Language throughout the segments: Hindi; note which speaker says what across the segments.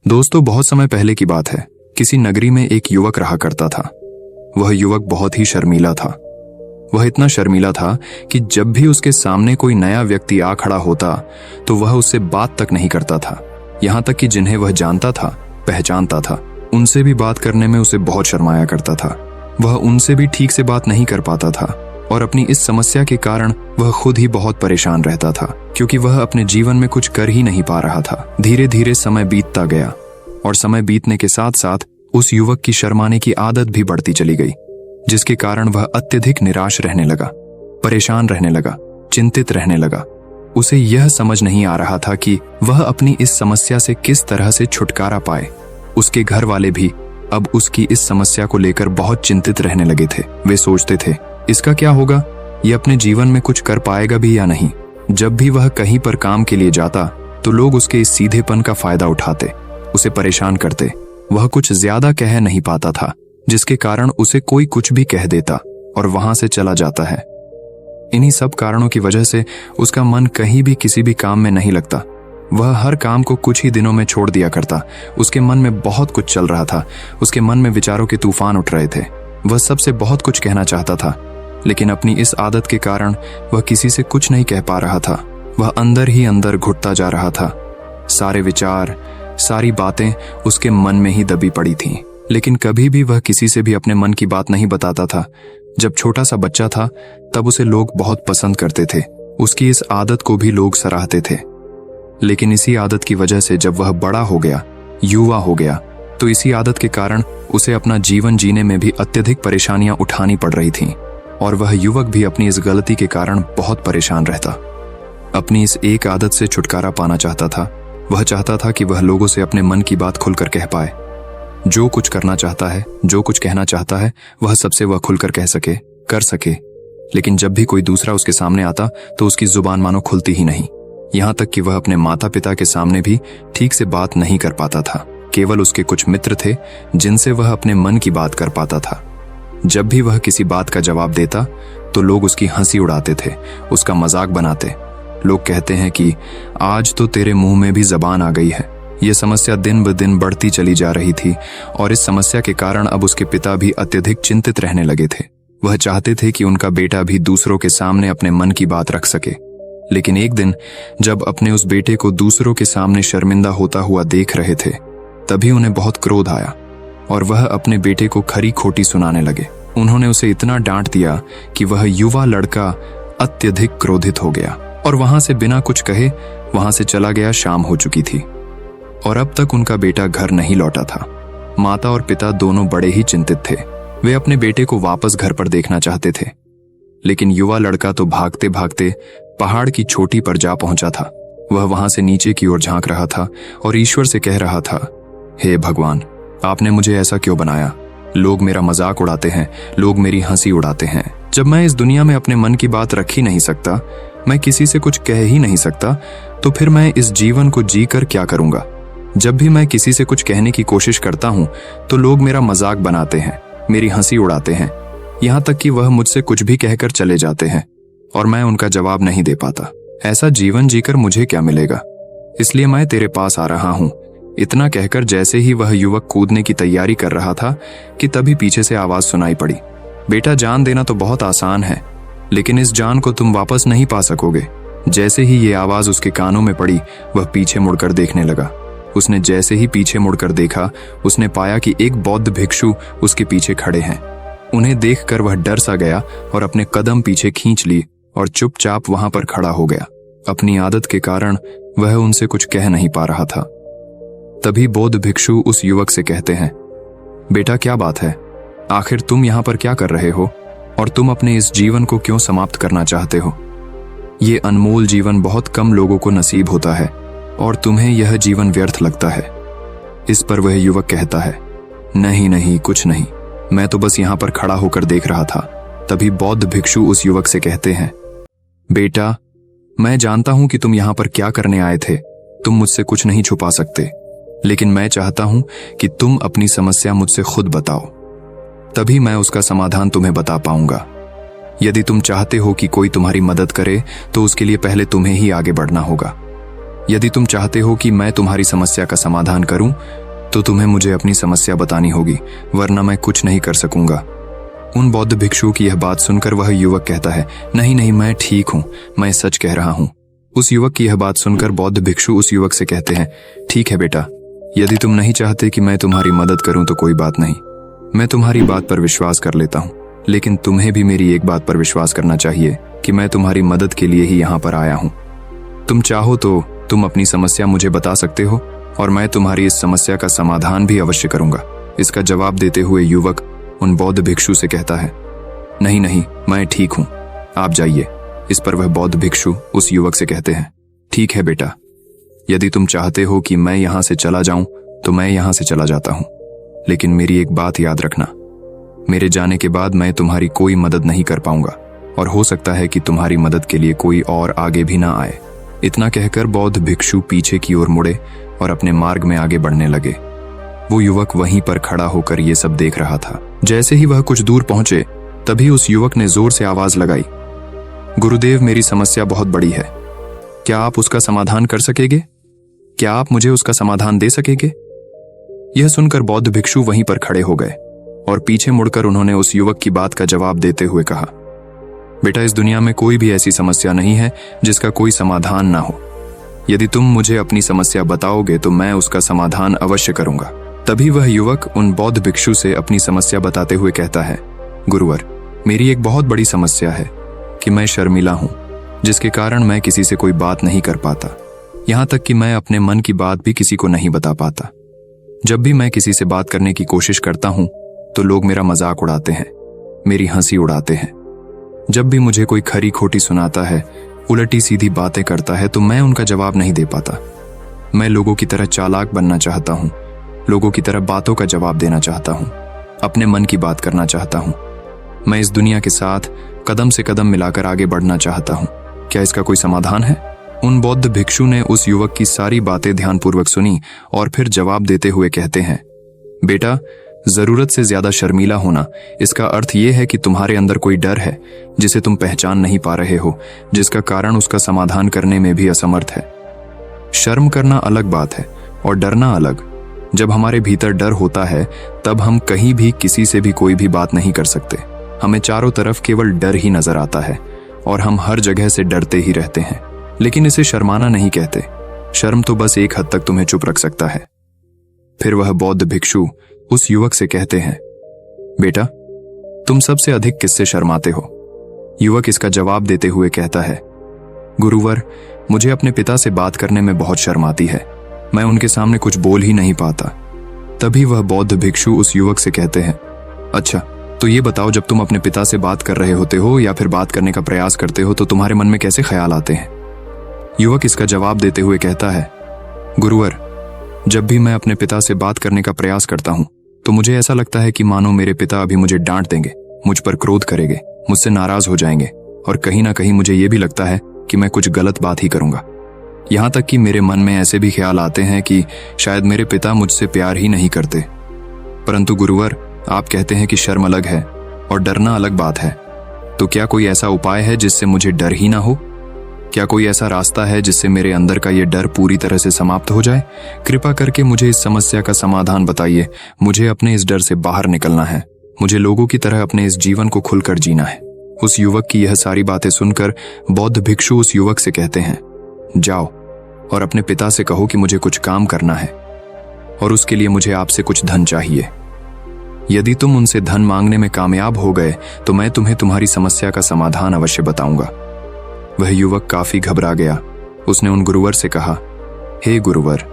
Speaker 1: दोस्तों, बहुत समय पहले की बात है। किसी नगरी में एक युवक रहा करता था। वह युवक बहुत ही शर्मीला था। वह इतना शर्मीला था कि जब भी उसके सामने कोई नया व्यक्ति आ खड़ा होता तो वह उससे बात तक नहीं करता था। यहाँ तक कि जिन्हें वह जानता था, पहचानता था, उनसे भी बात करने में उसे बहुत शर्माया करता था। वह उनसे भी ठीक से बात नहीं कर पाता था और अपनी इस समस्या के कारण वह खुद ही बहुत परेशान रहता था, क्योंकि वह अपने जीवन में कुछ कर ही नहीं पा रहा था। धीरे धीरे समय बीतता गया और समय बीतने के साथ साथ उस युवक की शर्माने की आदत भी बढ़ती चली गई, जिसके कारण वह अत्यधिक निराश रहने लगा, परेशान रहने लगा, चिंतित रहने लगा। उसे यह समझ नहीं आ रहा था कि वह अपनी इस समस्या से किस तरह से छुटकारा पाए। उसके घर वाले भी अब उसकी इस समस्या को लेकर बहुत चिंतित रहने लगे थे। वे सोचते थे, इसका क्या होगा, ये अपने जीवन में कुछ कर पाएगा भी या नहीं। जब भी वह कहीं पर काम के लिए जाता तो लोग उसके इस सीधेपन का फायदा उठाते, उसे परेशान करते। वह कुछ ज्यादा कह नहीं पाता था, जिसके कारण उसे कोई कुछ भी कह देता और वहां से चला जाता है। इन्हीं सब कारणों की वजह से उसका मन कहीं भी किसी भी काम में नहीं लगता। वह हर काम को कुछ ही दिनों में छोड़ दिया करता। उसके मन में बहुत कुछ चल रहा था। उसके मन में विचारों के तूफान उठ रहे थे। वह सबसे बहुत कुछ कहना चाहता था, लेकिन अपनी इस आदत के कारण वह किसी से कुछ नहीं कह पा रहा था। वह अंदर ही अंदर घुटता जा रहा था। सारे विचार, सारी बातें उसके मन में ही दबी पड़ी थीं, लेकिन कभी भी वह किसी से भी अपने मन की बात नहीं बताता था। जब छोटा सा बच्चा था तब उसे लोग बहुत पसंद करते थे। उसकी इस आदत को भी लोग सराहते थे। लेकिन इसी आदत की वजह से जब वह बड़ा हो गया, युवा हो गया, तो इसी आदत के कारण उसे अपना जीवन जीने में भी अत्यधिक परेशानियां उठानी पड़ रही थीं और वह युवक भी अपनी इस गलती के कारण बहुत परेशान रहता। अपनी इस एक आदत से छुटकारा पाना चाहता था। वह चाहता था कि वह लोगों से अपने मन की बात खुलकर कह पाए। जो कुछ करना चाहता है, जो कुछ कहना चाहता है, वह सबसे वह खुलकर कह सके, कर सके। लेकिन जब भी कोई दूसरा उसके सामने आता तो उसकी जुबान मानो खुलती ही नहीं। यहाँ तक कि वह अपने माता पिता के सामने भी ठीक से बात नहीं कर पाता था। केवल उसके कुछ मित्र थे जिनसे वह अपने मन की बात कर पाता था। जब भी वह किसी बात का जवाब देता तो लोग उसकी हंसी उड़ाते थे, उसका मजाक बनाते। लोग कहते हैं कि आज तो तेरे मुंह में भी जबान आ गई है। यह समस्या दिन ब दिन बढ़ती चली जा रही थी और इस समस्या के कारण अब उसके पिता भी अत्यधिक चिंतित रहने लगे थे। वह चाहते थे कि उनका बेटा भी दूसरों के सामने अपने मन की बात रख सके। लेकिन एक दिन जब अपने उस बेटे को दूसरों के सामने शर्मिंदा होता हुआ देख रहे थे, तभी उन्हें बहुत क्रोध आया और वह अपने बेटे को खरी खोटी सुनाने लगे। उन्होंने उसे इतना डांट दिया कि वह युवा लड़का अत्यधिक क्रोधित हो गया और वहां से बिना कुछ कहे वहां से चला गया। शाम हो चुकी थी और अब तक उनका बेटा घर नहीं लौटा था। माता और पिता दोनों बड़े ही चिंतित थे। वे अपने बेटे को वापस घर पर देखना चाहते थे, लेकिन युवा लड़का तो भागते भागते पहाड़ की चोटी पर जा पहुंचा था। वह वहां से नीचे की ओर झांक रहा था और ईश्वर से कह रहा था, हे भगवान, आपने मुझे ऐसा क्यों बनाया? लोग मेरा मजाक उड़ाते हैं, लोग मेरी हंसी उड़ाते हैं। जब मैं इस दुनिया में अपने मन की बात रख ही नहीं सकता, मैं किसी से कुछ कह ही नहीं सकता, तो फिर मैं इस जीवन को जी कर क्या करूंगा? जब भी मैं किसी से कुछ कहने की कोशिश करता हूं तो लोग मेरा मजाक बनाते हैं, मेरी हंसी उड़ाते हैं, यहाँ तक कि वह मुझसे कुछ भी कहकर चले जाते हैं और मैं उनका जवाब नहीं दे पाता। ऐसा जीवन जीकर मुझे क्या मिलेगा? इसलिए मैं तेरे पास आ रहा हूं। इतना कहकर जैसे ही वह युवक कूदने की तैयारी कर रहा था कि तभी पीछे से आवाज सुनाई पड़ी, बेटा, जान देना तो बहुत आसान है, लेकिन इस जान को तुम वापस नहीं पा सकोगे। जैसे ही ये आवाज उसके कानों में पड़ी, वह पीछे मुड़कर देखने लगा। उसने जैसे ही पीछे मुड़कर देखा, उसने पाया कि एक बौद्ध भिक्षु उसके पीछे खड़े हैं। उन्हें देखकर वह डर सा गया और अपने कदम पीछे खींच ली और चुपचाप वहां पर खड़ा हो गया। अपनी आदत के कारण वह उनसे कुछ कह नहीं पा रहा था। तभी बौद्ध भिक्षु उस युवक से कहते हैं, बेटा, क्या बात है? आखिर तुम यहाँ पर क्या कर रहे हो और तुम अपने इस जीवन को क्यों समाप्त करना चाहते हो? ये अनमोल जीवन बहुत कम लोगों को नसीब होता है और तुम्हें यह जीवन व्यर्थ लगता है। इस पर वह युवक कहता है, नहीं नहीं, कुछ नहीं, मैं तो बस यहाँ पर खड़ा होकर देख रहा था। तभी बौद्ध भिक्षु उस युवक से कहते हैं, बेटा, मैं जानता हूं कि तुम यहाँ पर क्या करने आए थे। तुम मुझसे कुछ नहीं छुपा सकते, लेकिन मैं चाहता हूं कि तुम अपनी समस्या मुझसे खुद बताओ, तभी मैं उसका समाधान तुम्हें बता पाऊंगा। यदि तुम चाहते हो कि कोई तुम्हारी मदद करे तो उसके लिए पहले तुम्हें ही आगे बढ़ना होगा। यदि तुम चाहते हो कि मैं तुम्हारी समस्या का समाधान करूं, तो तुम्हें मुझे अपनी समस्या बतानी होगी, वरना मैं कुछ नहीं कर सकूंगा। उन बौद्ध भिक्षु की यह बात सुनकर वह युवक कहता है, नहीं नहीं, मैं ठीक हूं, मैं सच कह रहा हूं। उस युवक की यह बात सुनकर बौद्ध भिक्षु उस युवक से कहते हैं, ठीक है बेटा, यदि तुम नहीं चाहते कि मैं तुम्हारी मदद करूं तो कोई बात नहीं, मैं तुम्हारी बात पर विश्वास कर लेता हूं। लेकिन तुम्हें भी मेरी एक बात पर विश्वास करना चाहिए कि मैं तुम्हारी मदद के लिए ही यहाँ पर आया हूँ। तुम चाहो तो तुम अपनी समस्या मुझे बता सकते हो और मैं तुम्हारी इस समस्या का समाधान भी अवश्य करूंगा। इसका जवाब देते हुए युवक उन बौद्ध भिक्षु से कहता है, नहीं नहीं, मैं ठीक हूं, आप जाइए। इस पर वह बौद्ध भिक्षु उस युवक से कहते हैं, ठीक है बेटा, यदि तुम चाहते हो कि मैं यहां से चला जाऊं तो मैं यहां से चला जाता हूं, लेकिन मेरी एक बात याद रखना, मेरे जाने के बाद मैं तुम्हारी कोई मदद नहीं कर पाऊंगा और हो सकता है कि तुम्हारी मदद के लिए कोई और आगे भी ना आए। इतना कहकर बौद्ध भिक्षु पीछे की ओर मुड़े और अपने मार्ग में आगे बढ़ने लगे। वो युवक वहीं पर खड़ा होकर ये सब देख रहा था। जैसे ही वह कुछ दूर पहुंचे, तभी उस युवक ने जोर से आवाज लगाई, गुरुदेव, मेरी समस्या बहुत बड़ी है, क्या आप उसका समाधान कर सकेंगे? क्या आप मुझे उसका समाधान दे सकेंगे? यह सुनकर बौद्ध भिक्षु वहीं पर खड़े हो गए और पीछे मुड़कर उन्होंने उस युवक की बात का जवाब देते हुए कहा, बेटा, इस दुनिया में कोई भी ऐसी समस्या नहीं है जिसका कोई समाधान ना हो। यदि तुम मुझे अपनी समस्या बताओगे तो मैं उसका समाधान अवश्य करूंगा। तभी वह युवक उन बौद्ध भिक्षु से अपनी समस्या बताते हुए कहता है, गुरुवर, मेरी एक बहुत बड़ी समस्या है कि मैं शर्मिला हूं, जिसके कारण मैं किसी से कोई बात नहीं कर पाता। यहां तक कि मैं अपने मन की बात भी किसी को नहीं बता पाता। जब भी मैं किसी से बात करने की कोशिश करता हूं तो लोग मेरा मजाक उड़ाते हैं, मेरी हंसी उड़ाते हैं। जब भी मुझे कोई खरी खोटी सुनाता है, उलटी सीधी बातें करता है, तो मैं उनका जवाब नहीं दे पाता। मैं लोगों की तरह चालाक बनना चाहता हूं, लोगों की तरह बातों का जवाब देना चाहता हूं, अपने मन की बात करना चाहता हूं। मैं इस दुनिया के साथ कदम से कदम मिलाकर आगे बढ़ना चाहता हूं। क्या इसका कोई समाधान है? उन बौद्ध भिक्षु ने उस युवक की सारी बातें ध्यानपूर्वक सुनी और फिर जवाब देते हुए कहते हैं, बेटा, जरूरत से ज्यादा शर्मीला होना, इसका अर्थ यह है कि तुम्हारे अंदर कोई डर है जिसे तुम पहचान नहीं पा रहे हो, जिसका कारण उसका समाधान करने में भी असमर्थ है। शर्म करना अलग बात है और डरना अलग। जब हमारे भीतर डर होता है तब हम कहीं भी किसी से भी कोई भी बात नहीं कर सकते। हमें चारों तरफ केवल डर ही नजर आता है और हम हर जगह से डरते ही रहते हैं। लेकिन इसे शर्माना नहीं कहते। शर्म तो बस एक हद तक तुम्हें चुप रख सकता है। फिर वह बौद्ध भिक्षु उस युवक से कहते हैं, बेटा, तुम सबसे अधिक किससे शर्माते हो? युवक इसका जवाब देते हुए कहता है, गुरुवर, मुझे अपने पिता से बात करने में बहुत शर्म आती है, मैं उनके सामने कुछ बोल ही नहीं पाता। तभी वह बौद्ध भिक्षु उस युवक से कहते हैं, अच्छा, तो ये बताओ, जब तुम अपने पिता से बात कर रहे होते हो या फिर बात करने का प्रयास करते हो तो तुम्हारे मन में कैसे ख्याल आते हैं? युवक इसका जवाब देते हुए कहता है, गुरुवर, जब भी मैं अपने पिता से बात करने का प्रयास करता हूं तो मुझे ऐसा लगता है कि मानो मेरे पिता अभी मुझे डांट देंगे, मुझ पर क्रोध करेंगे, मुझसे नाराज हो जाएंगे और कहीं ना कहीं मुझे यह भी लगता है कि मैं कुछ गलत बात ही करूंगा। यहां तक कि मेरे मन में ऐसे भी ख्याल आते हैं कि शायद मेरे पिता मुझसे प्यार ही नहीं करते। परंतु गुरुवर, आप कहते हैं कि शर्म अलग है और डरना अलग बात है, तो क्या कोई ऐसा उपाय है जिससे मुझे डर ही ना हो? क्या कोई ऐसा रास्ता है जिससे मेरे अंदर का ये डर पूरी तरह से समाप्त हो जाए? कृपा करके मुझे इस समस्या का समाधान बताइए। मुझे अपने इस डर से बाहर निकलना है। मुझे लोगों की तरह अपने इस जीवन को खुलकर जीना है। उस युवक की यह सारी बातें सुनकर बौद्ध भिक्षु उस युवक से कहते हैं, जाओ और अपने पिता से कहो कि मुझे कुछ काम करना है और उसके लिए मुझे आपसे कुछ धन चाहिए। यदि तुम उनसे धन मांगने में कामयाब हो गए तो मैं तुम्हें तुम्हारी समस्या का समाधान अवश्य बताऊंगा। वह युवक काफी घबरा गया। उसने उन गुरुवर से कहा, हे गुरुवर,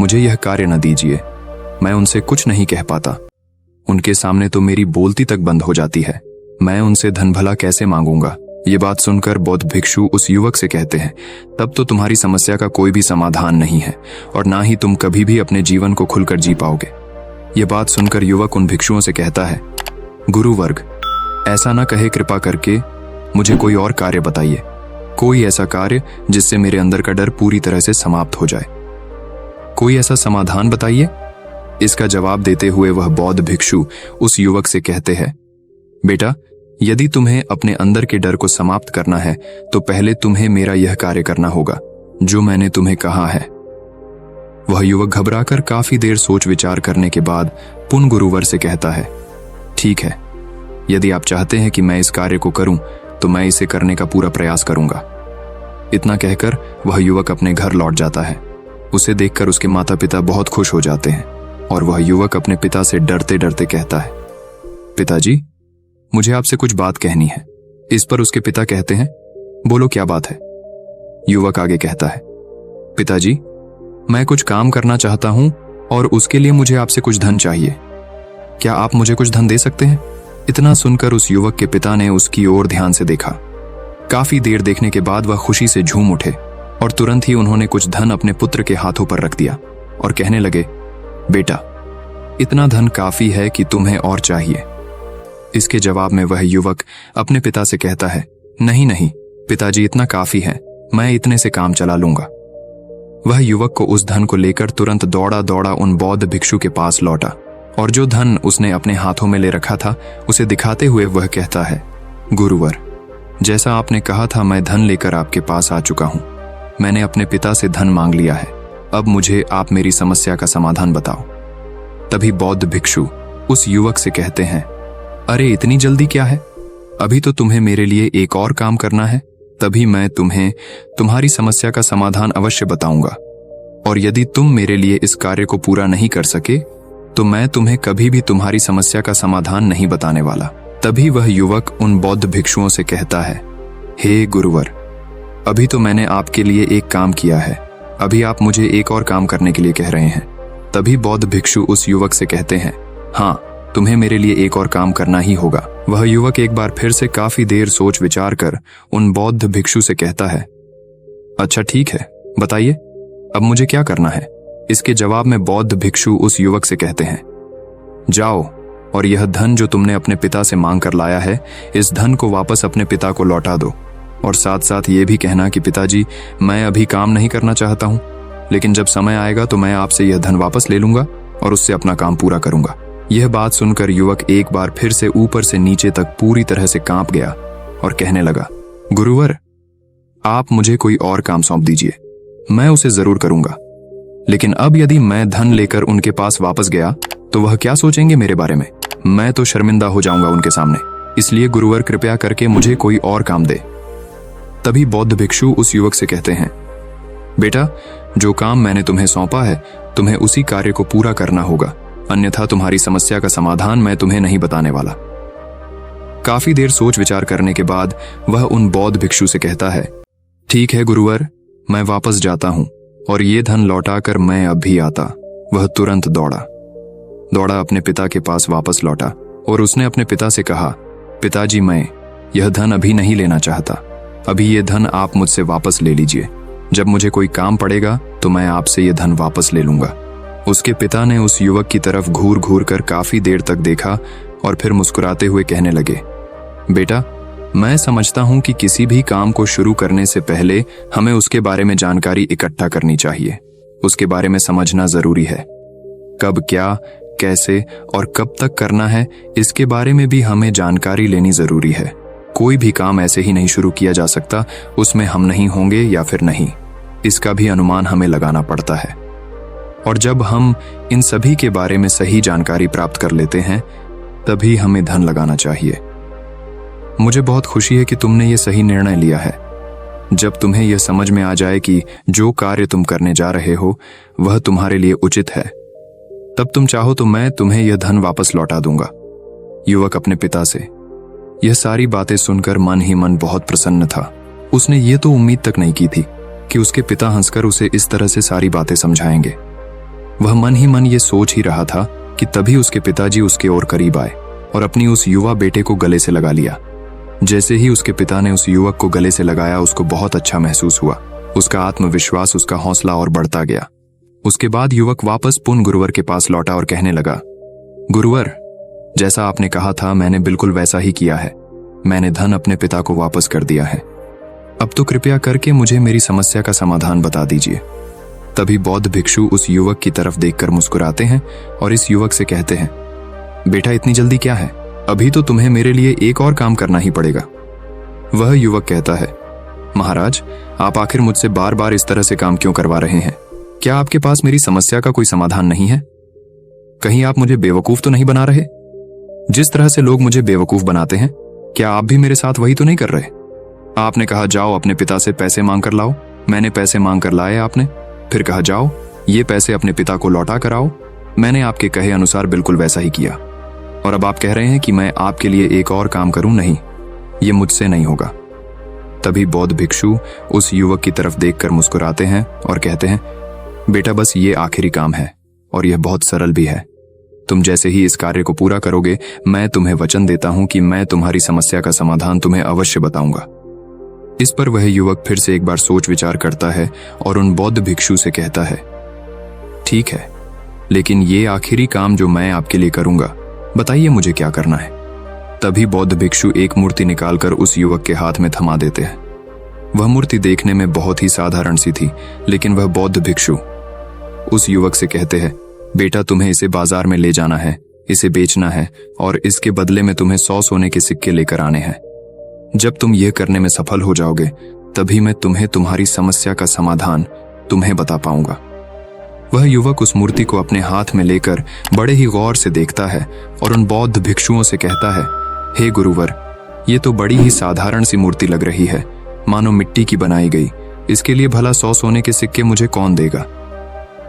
Speaker 1: मुझे यह कार्य न दीजिए, मैं उनसे कुछ नहीं कह पाता। उनके सामने तो मेरी बोलती तक बंद हो जाती है। मैं उनसे धन भला कैसे मांगूंगा? ये बात सुनकर बौद्ध भिक्षु उस युवक से कहते हैं, तब तो तुम्हारी समस्या का कोई भी समाधान नहीं है और ना ही तुम कभी भी अपने जीवन को खुलकर जी पाओगे। यह बात सुनकर युवक उन भिक्षुओं से कहता है, गुरुवर्ग, ऐसा न कहे, कृपा करके मुझे कोई और कार्य बताइए, कोई ऐसा कार्य जिससे मेरे अंदर का डर पूरी तरह से समाप्त हो जाए। कोई ऐसा समाधान बताइए। इसका जवाब देते हुए वह बौद्ध भिक्षु उस युवक से कहते हैं, बेटा, यदि तुम्हें अपने अंदर के डर को समाप्त करना है तो पहले तुम्हें मेरा यह कार्य करना होगा। जो मैंने तुम्हें कहा है। वह युवक घबराकर काफी देर सोच विचार करने के बाद पुन गुरुवर से कहता है, ठीक है, यदि आप चाहते हैं कि मैं इस कार्य को करूं तो मैं इसे करने का पूरा प्रयास करूंगा। इतना कहकर वह युवक अपने घर लौट जाता है। उसे देखकर उसके माता पिता बहुत खुश हो जाते हैं और वह युवक अपने पिता से डरते डरते कहता है, पिताजी, मुझे आपसे कुछ बात कहनी है। इस पर उसके पिता कहते हैं, बोलो क्या बात है। युवक आगे कहता है, पिताजी, मैं कुछ काम करना चाहता हूं और उसके लिए मुझे आपसे कुछ धन चाहिए। क्या आप मुझे कुछ धन दे सकते हैं? इतना सुनकर उस युवक के पिता ने उसकी ओर ध्यान से देखा। काफी देर देखने के बाद वह खुशी से झूम उठे और तुरंत ही उन्होंने कुछ धन अपने पुत्र के हाथों पर रख दिया और कहने लगे, बेटा, इतना धन काफी है कि तुम्हें और चाहिए। इसके जवाब में वह युवक अपने पिता से कहता है, नहीं नहीं पिताजी, इतना काफी है, मैं इतने से काम चला लूंगा। वह युवक को उस धन को लेकर तुरंत दौड़ा दौड़ा उन बौद्ध भिक्षु के पास लौटा और जो धन उसने अपने हाथों में ले रखा था उसे दिखाते हुए वह कहता है, गुरुवर, जैसा आपने कहा था मैं धन लेकर आपके पास आ चुका हूं। मैंने अपने पिता से धन मांग लिया है। अब मुझे आप मेरी समस्या का समाधान बताओ। तभी बौद्ध भिक्षु उस युवक से कहते हैं, अरे इतनी जल्दी क्या है? अभी तो तुम्हें मेरे लिए एक और काम करना है, तभी मैं तुम्हें तुम्हारी समस्या का समाधान अवश्य बताऊंगा। और यदि तुम मेरे लिए इस कार्य को पूरा नहीं कर सके तो मैं तुम्हें कभी भी तुम्हारी समस्या का समाधान नहीं बताने वाला। तभी वह युवक उन बौद्ध भिक्षुओं से कहता है, हे गुरुवर, अभी तो मैंने आपके लिए एक काम किया है, अभी आप मुझे एक और काम करने के लिए कह रहे हैं। तभी बौद्ध भिक्षु उस युवक से कहते हैं, हाँ, तुम्हें मेरे लिए एक और काम करना ही होगा। वह युवक एक बार फिर से काफी देर सोच विचार कर उन बौद्ध भिक्षु से कहता है, अच्छा ठीक है, बताइए अब मुझे क्या करना है। इसके जवाब में बौद्ध भिक्षु उस युवक से कहते हैं, जाओ और यह धन जो तुमने अपने पिता से मांग कर लाया है, इस धन को वापस अपने पिता को लौटा दो और साथ साथ ये भी कहना कि पिताजी, मैं अभी काम नहीं करना चाहता हूं, लेकिन जब समय आएगा तो मैं आपसे यह धन वापस ले लूंगा और उससे अपना काम पूरा करूंगा। यह बात सुनकर युवक एक बार फिर से ऊपर से नीचे तक पूरी तरह से कांप गया और कहने लगा, गुरुवर, आप मुझे कोई और काम सौंप दीजिए, मैं उसे जरूर करूंगा। लेकिन अब यदि मैं धन लेकर उनके पास वापस गया तो वह क्या सोचेंगे मेरे बारे में? मैं तो शर्मिंदा हो जाऊंगा उनके सामने। इसलिए गुरुवर, कृपया करके मुझे कोई और काम दे। तभी बौद्ध भिक्षु उस युवक से कहते हैं, बेटा, जो काम मैंने तुम्हें सौंपा है तुम्हें उसी कार्य को पूरा करना होगा, अन्यथा तुम्हारी समस्या का समाधान मैं तुम्हें नहीं बताने वाला। काफी देर सोच विचार करने के बाद वह उन बौद्ध भिक्षु से कहता है, ठीक है गुरुवर, मैं वापस जाता हूं और ये धन लौटाकर मैं अब भी आता। वह तुरंत दौड़ा अपने पिता के पास वापस लौटा और उसने अपने पिता से कहा, पिताजी, मैं यह धन अभी नहीं लेना चाहता, अभी ये धन आप मुझसे वापस ले लीजिए। जब मुझे कोई काम पड़ेगा तो मैं आपसे ये धन वापस ले लूंगा। उसके पिता ने उस युवक की तरफ घूर घूर कर काफी देर तक देखा और फिर मुस्कुराते हुए कहने लगे, बेटा, मैं समझता हूं कि किसी भी काम को शुरू करने से पहले हमें उसके बारे में जानकारी इकट्ठा करनी चाहिए। उसके बारे में समझना जरूरी है। कब, क्या, कैसे और कब तक करना है, इसके बारे में भी हमें जानकारी लेनी जरूरी है। कोई भी काम ऐसे ही नहीं शुरू किया जा सकता, उसमें हम नहीं होंगे या फिर नहीं, इसका भी अनुमान हमें लगाना पड़ता है। और जब हम इन सभी के बारे में सही जानकारी प्राप्त कर लेते हैं तभी हमें धन लगाना चाहिए। मुझे बहुत खुशी है कि तुमने ये सही निर्णय लिया है। जब तुम्हें यह समझ में आ जाए कि जो कार्य तुम करने जा रहे हो वह तुम्हारे लिए उचित है, तब तुम चाहो तो मैं तुम्हें यह धन वापस लौटा दूंगा। युवक अपने पिता से यह सारी बातें सुनकर मन ही मन बहुत प्रसन्न था। उसने ये तो उम्मीद तक नहीं की थी कि उसके पिता हंसकर उसे इस तरह से सारी बातें समझाएंगे। वह मन ही मन ये सोच ही रहा था कि तभी उसके पिताजी उसके और करीब आए और अपनी उस युवा बेटे को गले से लगा लिया। जैसे ही उसके पिता ने उस युवक को गले से लगाया, उसको बहुत अच्छा महसूस हुआ। उसका आत्मविश्वास, उसका हौसला और बढ़ता गया। उसके बाद युवक वापस पुन गुरुवर के पास लौटा और कहने लगा, गुरुवर, जैसा आपने कहा था मैंने बिल्कुल वैसा ही किया है। मैंने धन अपने पिता को वापस कर दिया है। अब तो कृपया करके मुझे मेरी समस्या का समाधान बता दीजिए। तभी बौद्ध भिक्षु उस युवक की तरफ देखकर मुस्कुराते हैं और इस युवक से कहते हैं, बेटा, इतनी जल्दी क्या है? अभी तो तुम्हें मेरे लिए एक और काम करना ही पड़ेगा। वह युवक कहता है, महाराज, आप आखिर मुझसे बार बार इस तरह से काम क्यों करवा रहे हैं? क्या आपके पास मेरी समस्या का कोई समाधान नहीं है? कहीं आप मुझे बेवकूफ तो नहीं बना रहे? जिस तरह से लोग मुझे बेवकूफ बनाते हैं, क्या आप भी मेरे साथ वही तो नहीं कर रहे? आपने कहा जाओ अपने पिता से पैसे मांग कर लाओ, मैंने पैसे मांग कर लाए आपने। फिर कहा जाओ ये पैसे अपने पिता को लौटा कर आओ, मैंने आपके कहे अनुसार बिल्कुल वैसा ही किया। और अब आप कह रहे हैं कि मैं आपके लिए एक और काम करूं? नहीं, ये मुझसे नहीं होगा। तभी बौद्ध भिक्षु उस युवक की तरफ देखकर मुस्कुराते हैं और कहते हैं, बेटा बस ये आखिरी काम है और यह बहुत सरल भी है। तुम जैसे ही इस कार्य को पूरा करोगे, मैं तुम्हें वचन देता हूं कि मैं तुम्हारी समस्या का समाधान तुम्हें अवश्य बताऊंगा। इस पर वह युवक फिर से एक बार सोच विचार करता है और उन बौद्ध भिक्षु से कहता है, ठीक है, लेकिन ये आखिरी काम जो मैं आपके लिए करूंगा, बताइए मुझे क्या करना है। तभी बौद्ध भिक्षु एक मूर्ति निकालकर उस युवक के हाथ में थमा देते हैं। वह मूर्ति देखने में बहुत ही साधारण सी थी, लेकिन वह बौद्ध भिक्षु उस युवक से कहते हैं, बेटा तुम्हें इसे बाजार में ले जाना है, इसे बेचना है और इसके बदले में तुम्हें 100 सोने के सिक्के लेकर आने हैं। जब तुम यह करने में सफल हो जाओगे, तभी मैं तुम्हें तुम्हारी समस्या का समाधान तुम्हें बता पाऊंगा। वह युवक उस मूर्ति को अपने हाथ में लेकर बड़े ही गौर से देखता है और उन बौद्ध भिक्षुओं से कहता है, हे गुरुवर, ये तो बड़ी ही साधारण सी मूर्ति लग रही है, मानो मिट्टी की बनाई गई। इसके लिए भला 100 सोने के सिक्के मुझे कौन देगा?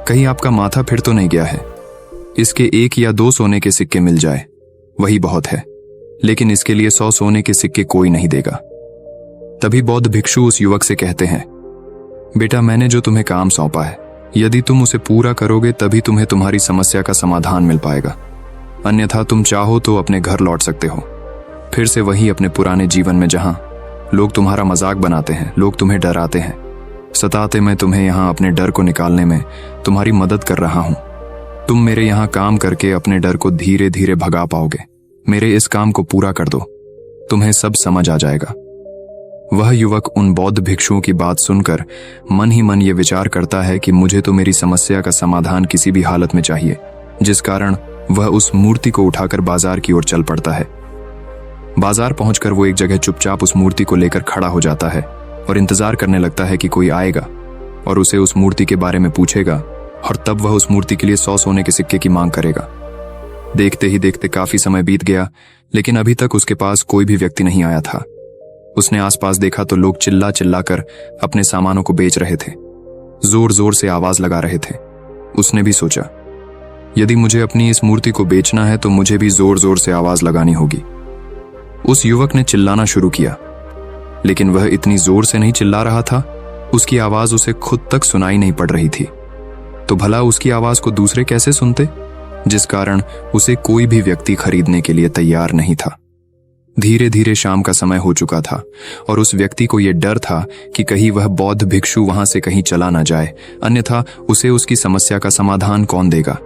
Speaker 1: कहीं आपका माथा फिर तो नहीं गया है? इसके 1 या 2 सोने के सिक्के मिल जाए, वही बहुत है, लेकिन इसके लिए 100 सोने के सिक्के कोई नहीं देगा। तभी बौद्ध भिक्षु उस युवक से कहते हैं, बेटा मैंने जो तुम्हें काम सौंपा है, यदि तुम उसे पूरा करोगे तभी तुम्हें तुम्हारी समस्या का समाधान मिल पाएगा, अन्यथा तुम चाहो तो अपने घर लौट सकते हो, फिर से वही अपने पुराने जीवन में जहां लोग तुम्हारा मजाक बनाते हैं, लोग तुम्हें डराते हैं, सताते। मैं तुम्हें यहाँ अपने डर को निकालने में तुम्हारी मदद कर रहा हूँ। तुम मेरे यहाँ काम करके अपने डर को धीरे धीरे भगा पाओगे। मेरे इस काम को पूरा कर दो, तुम्हें सब समझ आ जाएगा। वह युवक उन बौद्ध भिक्षुओं की बात सुनकर मन ही मन ये विचार करता है कि मुझे तो मेरी समस्या का समाधान किसी भी हालत में चाहिए, जिस कारण वह उस मूर्ति को उठाकर बाजार की ओर चल पड़ता है। बाजार पहुंचकर वो एक जगह चुपचाप उस मूर्ति को लेकर खड़ा हो जाता है और इंतजार करने लगता है कि कोई आएगा और उसे उस मूर्ति के बारे में पूछेगा, और तब वह उस मूर्ति के लिए 100 सोने के सिक्के की मांग करेगा। देखते ही देखते काफी समय बीत गया, लेकिन अभी तक उसके पास कोई भी व्यक्ति नहीं आया था। उसने आसपास देखा तो लोग चिल्ला चिल्ला कर अपने सामानों को बेच रहे थे, जोर जोर से आवाज लगा रहे थे। उसने भी सोचा, यदि मुझे अपनी इस मूर्ति को बेचना है तो मुझे भी जोर जोर से आवाज लगानी होगी। उस युवक ने चिल्लाना शुरू किया, लेकिन वह इतनी जोर से नहीं चिल्ला रहा था, उसकी आवाज उसे खुद तक सुनाई नहीं पड़ रही थी। तो भला उसकी आवाज को दूसरे कैसे सुनते, जिस कारण उसे कोई भी व्यक्ति खरीदने के लिए तैयार नहीं था। धीरे धीरे शाम का समय हो चुका था और उस व्यक्ति को यह डर था कि कहीं वह बौद्ध भिक्षु वहां से कहीं चला ना जाए, अन्यथा उसे उसकी समस्या का समाधान कौन देगा।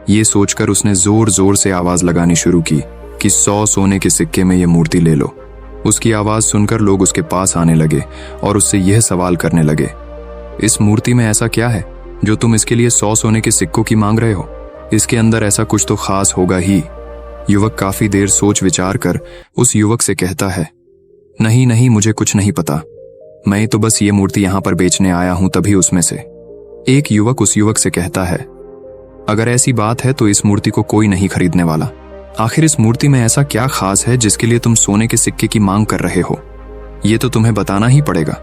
Speaker 1: ये सोचकर उसने जोर जोर से आवाज लगानी शुरू की कि 100 सोने के सिक्के में यह मूर्ति ले लो। उसकी आवाज सुनकर लोग उसके पास आने लगे और उससे यह सवाल करने लगे, इस मूर्ति में ऐसा क्या है जो तुम इसके लिए 100 सोने के सिक्कों की मांग रहे हो? इसके अंदर ऐसा कुछ तो खास होगा ही। युवक काफी देर सोच विचार कर उस युवक से कहता है, नहीं नहीं, मुझे कुछ नहीं पता, मैं तो बस ये मूर्ति यहां पर बेचने आया हूं। तभी उसमें से एक युवक उस युवक से कहता है, अगर ऐसी बात है तो इस मूर्ति को कोई नहीं खरीदने वाला। आखिर इस मूर्ति में ऐसा क्या खास है जिसके लिए तुम सोने के सिक्के की मांग कर रहे हो? ये तो तुम्हें बताना ही पड़ेगा।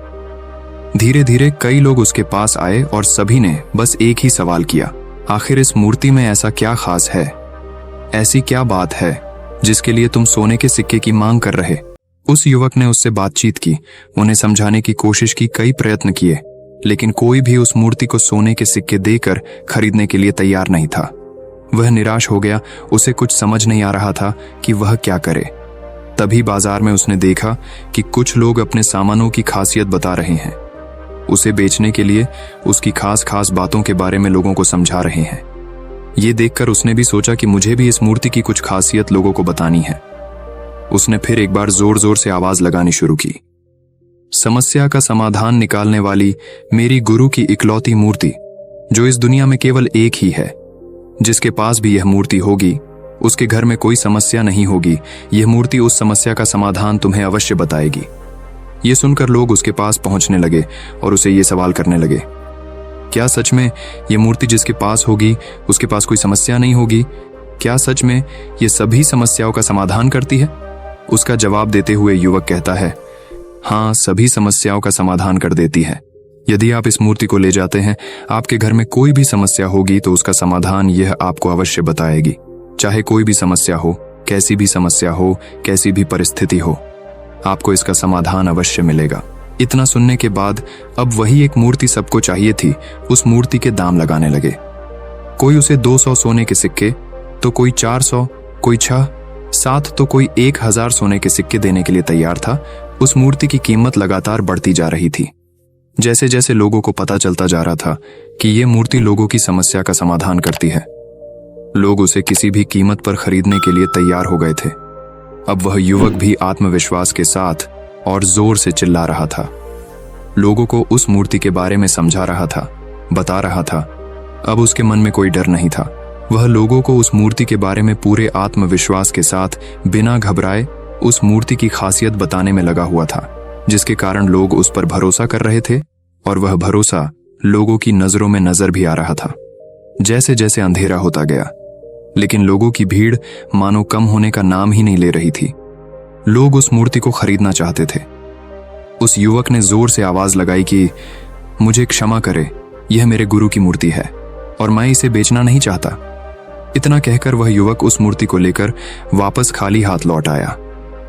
Speaker 1: धीरे धीरे कई लोग उसके पास आए और सभी ने बस एक ही सवाल किया, आखिर इस मूर्ति में ऐसा क्या खास है, ऐसी क्या बात है जिसके लिए तुम सोने के सिक्के की मांग कर रहे? उस युवक ने उससे बातचीत की, उन्हें समझाने की कोशिश की, कई प्रयत्न किए, लेकिन कोई भी उस मूर्ति को सोने के सिक्के देकर खरीदने के लिए तैयार नहीं था। वह निराश हो गया, उसे कुछ समझ नहीं आ रहा था कि वह क्या करे। तभी बाजार में उसने देखा कि कुछ लोग अपने सामानों की खासियत बता रहे हैं, उसे बेचने के लिए उसकी खास खास बातों के बारे में लोगों को समझा रहे हैं। ये देखकर उसने भी सोचा कि मुझे भी इस मूर्ति की कुछ खासियत लोगों को बतानी है। उसने फिर एक बार जोर जोर से आवाज लगानी शुरू की, समस्या का समाधान निकालने वाली मेरी गुरु की इकलौती मूर्ति, जो इस दुनिया में केवल एक ही है, जिसके पास भी यह मूर्ति होगी उसके घर में कोई समस्या नहीं होगी। यह मूर्ति उस समस्या का समाधान तुम्हें अवश्य बताएगी। ये सुनकर लोग उसके पास पहुंचने लगे और उसे ये सवाल करने लगे, क्या सच में ये मूर्ति जिसके पास होगी उसके पास कोई समस्या नहीं होगी? क्या सच में ये सभी समस्याओं का समाधान करती है? उसका जवाब देते हुए युवक कहता है, हाँ, सभी समस्याओं का समाधान कर देती है। यदि आप इस मूर्ति को ले जाते हैं, आपके घर में कोई भी समस्या होगी तो उसका समाधान यह आपको अवश्य बताएगी। चाहे कोई भी समस्या हो, कैसी भी समस्या हो, कैसी भी परिस्थिति हो, आपको इसका समाधान अवश्य मिलेगा। इतना सुनने के बाद अब वही एक मूर्ति सबको चाहिए थी, उस मूर्ति के दाम लगाने लगे। कोई उसे 200 सोने के सिक्के, तो कोई 400, कोई 6, 7, तो कोई 1000 सोने के सिक्के देने के लिए तैयार था। उस मूर्ति की कीमत लगातार बढ़ती जा रही थी। जैसे जैसे लोगों को पता चलता जा रहा था कि ये मूर्ति लोगों की समस्या का समाधान करती है, लोग उसे किसी भी कीमत पर खरीदने के लिए तैयार हो गए थे। अब वह युवक भी आत्मविश्वास के साथ और जोर से चिल्ला रहा था, लोगों को उस मूर्ति के बारे में समझा रहा था, बता रहा था। अब उसके मन में कोई डर नहीं था। वह लोगों को उस मूर्ति के बारे में पूरे आत्मविश्वास के साथ बिना घबराए उस मूर्ति की खासियत बताने में लगा हुआ था, जिसके कारण लोग उस पर भरोसा कर रहे थे और वह भरोसा लोगों की नजरों में नजर भी आ रहा था। जैसे जैसे अंधेरा होता गया, लेकिन लोगों की भीड़ मानो कम होने का नाम ही नहीं ले रही थी। लोग उस मूर्ति को खरीदना चाहते थे। उस युवक ने जोर से आवाज लगाई कि मुझे क्षमा करे, यह मेरे गुरु की मूर्ति है और मैं इसे बेचना नहीं चाहता। इतना कहकर वह युवक उस मूर्ति को लेकर वापस खाली हाथ लौट आया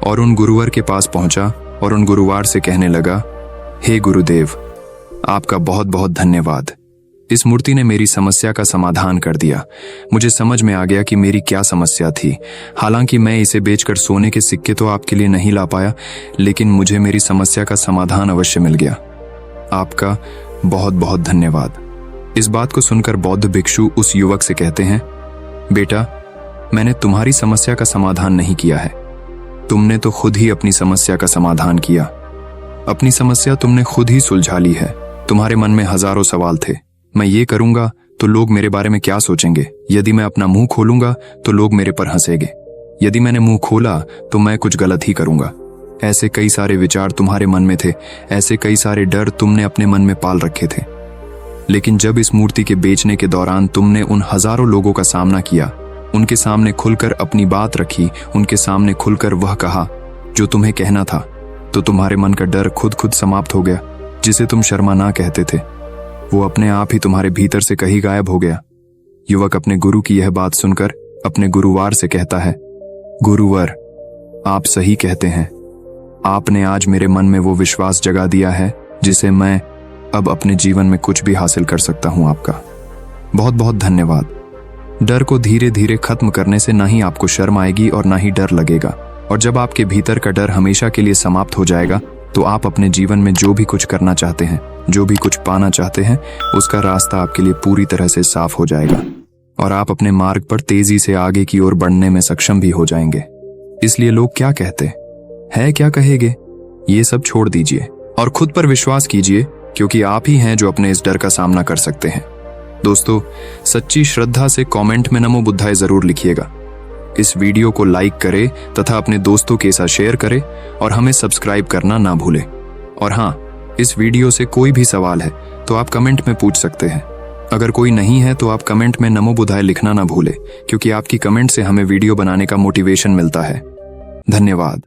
Speaker 1: और उन गुरुवर के पास पहुंचा और उन गुरुवार से कहने लगा, हे गुरुदेव, आपका बहुत बहुत धन्यवाद। इस मूर्ति ने मेरी समस्या का समाधान कर दिया। मुझे समझ में आ गया कि मेरी क्या समस्या थी। हालांकि मैं इसे बेचकर सोने के सिक्के तो आपके लिए नहीं ला पाया, लेकिन मुझे मेरी समस्या का समाधान अवश्य मिल गया। आपका बहुत बहुत धन्यवाद। इस बात को सुनकर बौद्ध भिक्षु उस युवक से कहते हैं, बेटा, मैंने तुम्हारी समस्या का समाधान नहीं किया है, तुमने तो खुद ही अपनी समस्या का समाधान किया। अपनी समस्या तुमने खुद ही सुलझा ली है। तुम्हारे मन में हजारों सवाल थे, मैं ये करूंगा तो लोग मेरे बारे में क्या सोचेंगे, यदि मैं अपना मुंह खोलूंगा तो लोग मेरे पर हंसेंगे, यदि मैंने मुंह खोला तो मैं कुछ गलत ही करूंगा। ऐसे कई सारे विचार तुम्हारे मन में थे, ऐसे कई सारे डर तुमने अपने मन में पाल रखे थे। लेकिन जब इस मूर्ति के बेचने के दौरान तुमने उन हजारों लोगों का सामना किया, उनके सामने खुलकर अपनी बात रखी, उनके सामने खुलकर वह कहा जो तुम्हें कहना था, तो तुम्हारे मन का डर खुद समाप्त हो गया। जिसे तुम शर्मा ना कहते थे, वो अपने आप ही तुम्हारे भीतर से कहीं गायब हो गया। युवक अपने गुरु की यह बात सुनकर अपने गुरुवार से कहता है, गुरुवर, आप सही कहते हैं। आपने आज मेरे मन में वो विश्वास जगा दिया है जिसे मैं अब अपने जीवन में कुछ भी हासिल कर सकता हूं। आपका बहुत बहुत धन्यवाद। डर को धीरे धीरे खत्म करने से ना ही आपको शर्म आएगी और ना ही डर लगेगा, और जब आपके भीतर का डर हमेशा के लिए समाप्त हो जाएगा तो आप अपने जीवन में जो भी कुछ करना चाहते हैं, जो भी कुछ पाना चाहते हैं, उसका रास्ता आपके लिए पूरी तरह से साफ हो जाएगा और आप अपने मार्ग पर तेजी से आगे की ओर बढ़ने में सक्षम भी हो जाएंगे। इसलिए लोग क्या कहते हैं, क्या कहेंगे, ये सब छोड़ दीजिए और खुद पर विश्वास कीजिए, क्योंकि आप ही हैं जो अपने इस डर का सामना कर सकते हैं। दोस्तों, सच्ची श्रद्धा से कमेंट में नमो बुद्धाय जरूर लिखिएगा। इस वीडियो को लाइक करें तथा अपने दोस्तों के साथ शेयर करें और हमें सब्सक्राइब करना ना भूलें। और हाँ, इस वीडियो से कोई भी सवाल है तो आप कमेंट में पूछ सकते हैं। अगर कोई नहीं है तो आप कमेंट में नमो बुद्धाय लिखना ना भूलें, क्योंकि आपकी कमेंट से हमें वीडियो बनाने का मोटिवेशन मिलता है। धन्यवाद।